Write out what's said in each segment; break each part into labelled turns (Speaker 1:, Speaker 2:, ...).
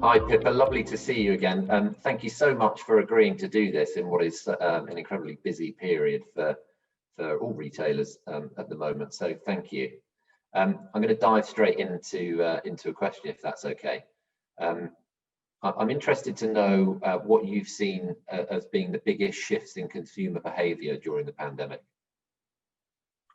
Speaker 1: Hi Pippa, lovely to see you again. Thank you so much for agreeing to do this in what is an incredibly busy period for all retailers at the moment. So thank you. I'm going to dive straight into a question, if that's okay. I'm interested to know what you've seen as being the biggest shifts in consumer behaviour during the pandemic.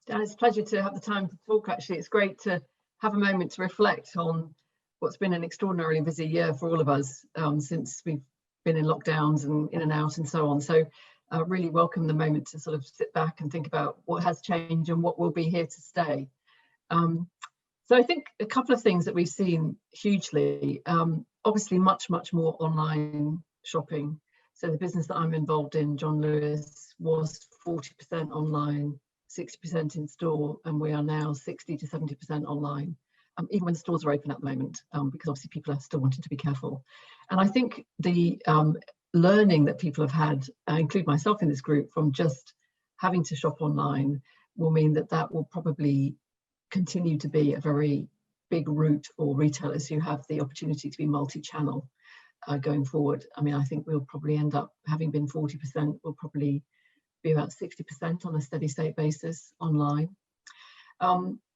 Speaker 2: Dan, it's a pleasure to have the time to talk. Actually, it's great to have a moment to reflect on what's been an extraordinarily busy year for all of us since we've been in lockdowns and in and out and so on. So I really welcome the moment to sort of sit back and think about what has changed and what will be here to stay. So I think a couple of things that we've seen hugely, obviously much more online shopping. So the business that I'm involved in, John Lewis, was 40% online, 60% in store, and we are now 60 to 70% online. Even when stores are open at the moment, because obviously people are still wanting to be careful. And I think the learning that people have had, I include myself in this group, from just having to shop online will mean that that will probably continue to be a very big route for retailers who have the opportunity to be multi-channel going forward. I mean, I think we'll probably end up, having been 40%, we'll probably be about 60% on a steady state basis online.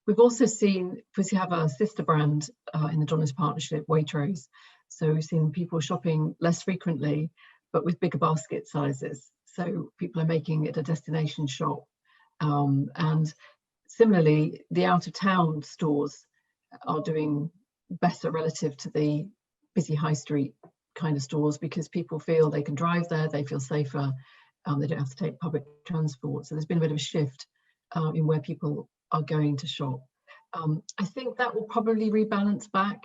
Speaker 2: We've also seen, because we have a sister brand in the John Lewis partnership, Waitrose. So we've seen people shopping less frequently, but with bigger basket sizes. So people are making it a destination shop. And similarly, the out of town stores are doing better relative to the busy high street kind of stores, because people feel they can drive there, they feel safer, they don't have to take public transport. So there's been a bit of a shift in where people are going to shop. I think that will probably rebalance back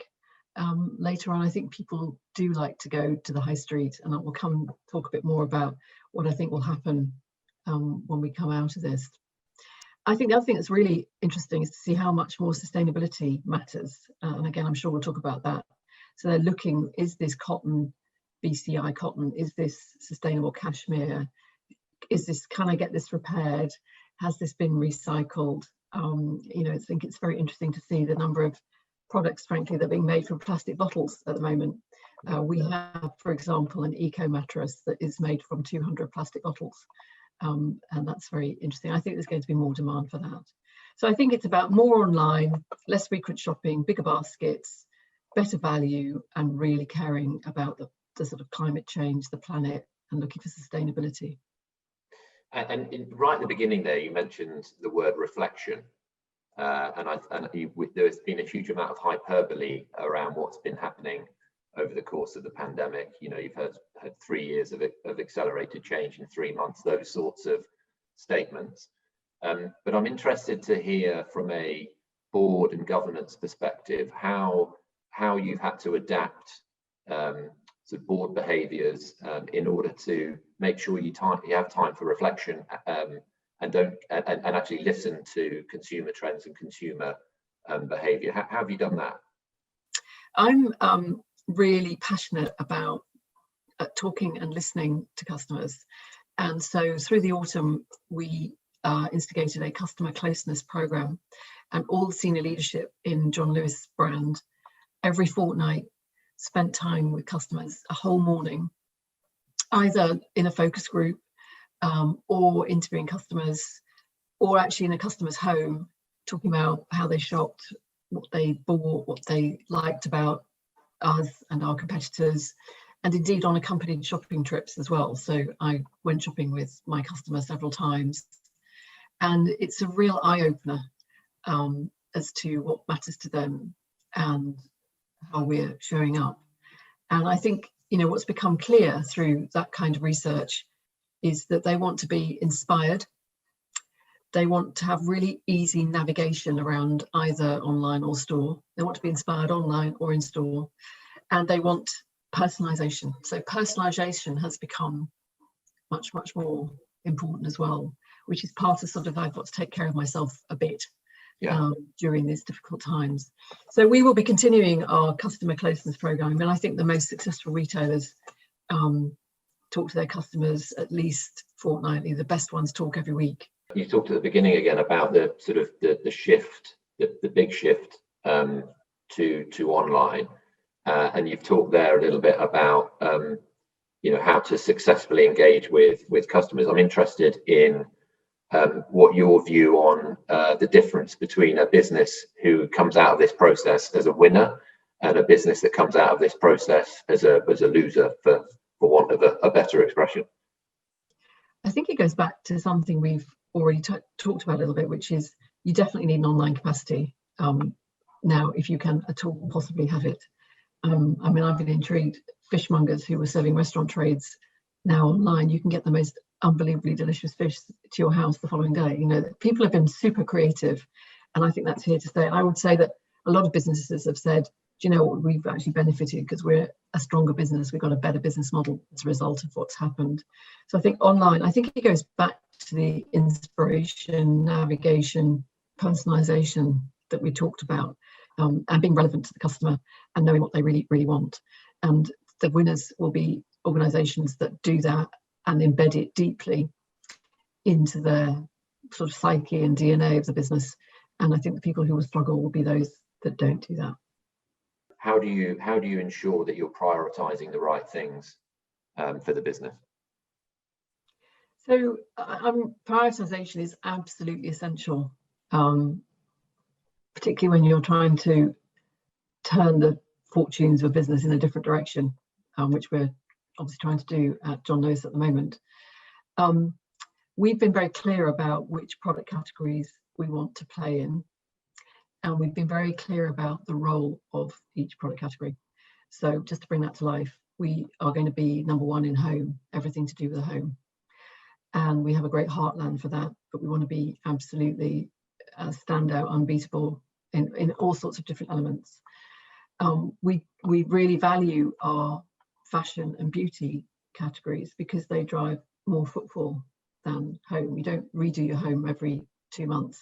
Speaker 2: later on. I think people do like to go to the high street, and I will come talk a bit more about what I think will happen when we come out of this. I think the other thing that's really interesting is to see how much more sustainability matters. And again, I'm sure we'll talk about that. So they're looking, is this cotton, BCI cotton, is this sustainable cashmere? Is this, can I get this repaired? Has this been recycled? You know, I think it's very interesting to see the number of products, frankly, that are being made from plastic bottles at the moment. We have, for example, an eco mattress that is made from 200 plastic bottles. And that's very interesting. I think there's going to be more demand for that. So I think it's about more online, less frequent shopping, bigger baskets, better value, and really caring about the sort of climate change, the planet, and looking for sustainability.
Speaker 1: And right at the beginning there, you mentioned the word reflection. There's been a huge amount of hyperbole around what's been happening over the course of the pandemic. You know, you've had 3 years of accelerated change in 3 months, those sorts of statements. But I'm interested to hear from a board and governance perspective how you've had to adapt sort of board behaviours in order to make sure you have time for reflection and actually listen to consumer trends and consumer behaviour. How have you done that?
Speaker 2: I'm really passionate about talking and listening to customers, and so through the autumn we instigated a customer closeness programme, and all the senior leadership in John Lewis brand every fortnight spent time with customers, a whole morning, either in a focus group or interviewing customers, or actually in a customer's home, talking about how they shopped, what they bought, what they liked about us and our competitors, and indeed on accompanied shopping trips as well. So I went shopping with my customers several times, and it's a real eye-opener as to what matters to them and how we're showing up. And I think, you know, what's become clear through that kind of research is that they want to be inspired. They want to have really easy navigation around either online or store. They want to be inspired online or in store, and they want personalization. So personalization has become much more important as well, which is part of sort of, I've got to take care of myself a bit during these difficult times. So we will be continuing our customer closeness program. And I think the most successful retailers talk to their customers at least fortnightly. The best ones talk every week.
Speaker 1: You talked at the beginning again about the sort of the shift, the big shift to online. and you've talked there a little bit about how to successfully engage with customers. I'm interested in what your view on the difference between a business who comes out of this process as a winner and a business that comes out of this process as a loser, for want of a better expression.
Speaker 2: I think it goes back to something we've already talked about a little bit, which is you definitely need an online capacity now, if you can at all possibly have it. I mean, I've been intrigued. Fishmongers who were serving restaurant trades now online, you can get the most unbelievably delicious fish to your house the following day. People have been super creative, and I think that's here to stay. And I would say that a lot of businesses have said, do you know what, we've actually benefited because we're a stronger business, we've got a better business model as a result of what's happened. So I think online, I think it goes back to the inspiration, navigation, personalization that we talked about, and being relevant to the customer and knowing what they really, really want. And the winners will be organizations that do that and embed it deeply into their sort of psyche and DNA of the business. And I think the people who will struggle will be those that don't do that.
Speaker 1: How do you ensure that you're prioritizing the right things for the business?
Speaker 2: So prioritization is absolutely essential, particularly when you're trying to turn the fortunes of a business in a different direction, which we're obviously trying to do at John Lewis at the moment. We've been very clear about which product categories we want to play in, and we've been very clear about the role of each product category. So just to bring that to life, we are going to be number one in home, everything to do with the home. And we have a great heartland for that, but we want to be absolutely standout, unbeatable in all sorts of different elements. We really value our fashion and beauty categories because they drive more footfall than home. You don't redo your home every 2 months,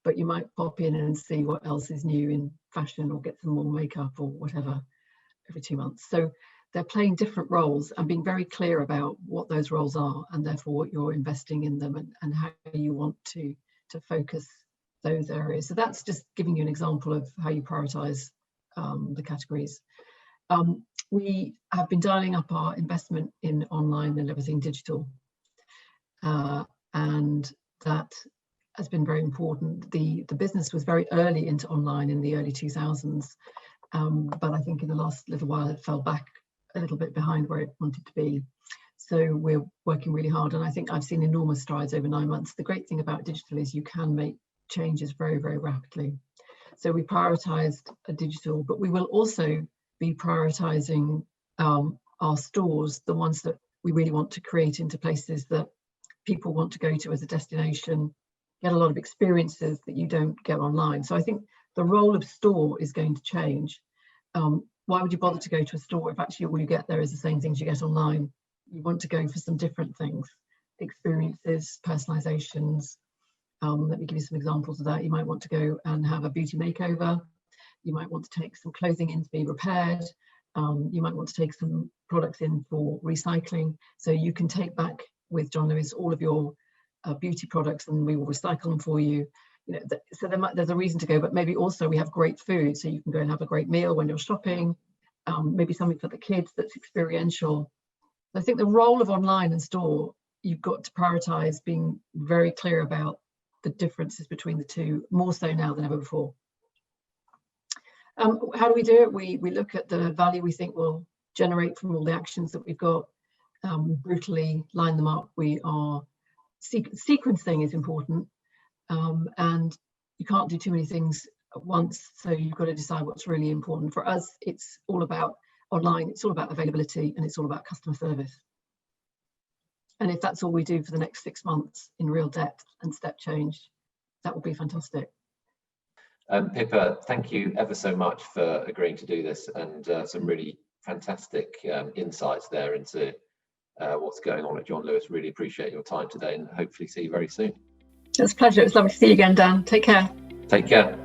Speaker 2: but you might pop in and see what else is new in fashion or get some more makeup or whatever every 2 months. So they're playing different roles and being very clear about what those roles are, and therefore what you're investing in them and how you want to focus those areas. So that's just giving you an example of how you prioritize the categories. We have been dialing up our investment in online and everything digital, and that has been very important. The business was very early into online in the early 2000s, but I think in the last little while it fell back a little bit behind where it wanted to be. So we're working really hard, and I think I've seen enormous strides over 9 months. The great thing about digital is you can make changes very, very rapidly. So we prioritized a digital, but we will also be prioritizing our stores, the ones that we really want to create into places that people want to go to as a destination, get a lot of experiences that you don't get online. So I think the role of store is going to change. Why would you bother to go to a store if actually all you get there is the same things you get online? You want to go for some different things, experiences, personalizations. Let me give you some examples of that. You might want to go and have a beauty makeover. You might want to take some clothing in to be repaired. You might want to take some products in for recycling. So you can take back with John Lewis all of your beauty products and we will recycle them for you. So there's a reason to go, but maybe also we have great food. So you can go and have a great meal when you're shopping, maybe something for the kids that's experiential. I think the role of online and store, you've got to prioritize being very clear about the differences between the two, more so now than ever before. How do we do it? We look at the value we think will generate from all the actions that we've got, brutally line them up. We are sequencing is important, and you can't do too many things at once, so you've got to decide what's really important. For us, it's all about online, it's all about availability, and it's all about customer service. And if that's all we do for the next 6 months in real depth and step change, that will be fantastic.
Speaker 1: Pippa, thank you ever so much for agreeing to do this, and some really fantastic insights there into what's going on at John Lewis. Really appreciate your time today, and hopefully see you very soon.
Speaker 2: It's a pleasure. It's lovely to see you again, Dan. Take care.
Speaker 1: Take care.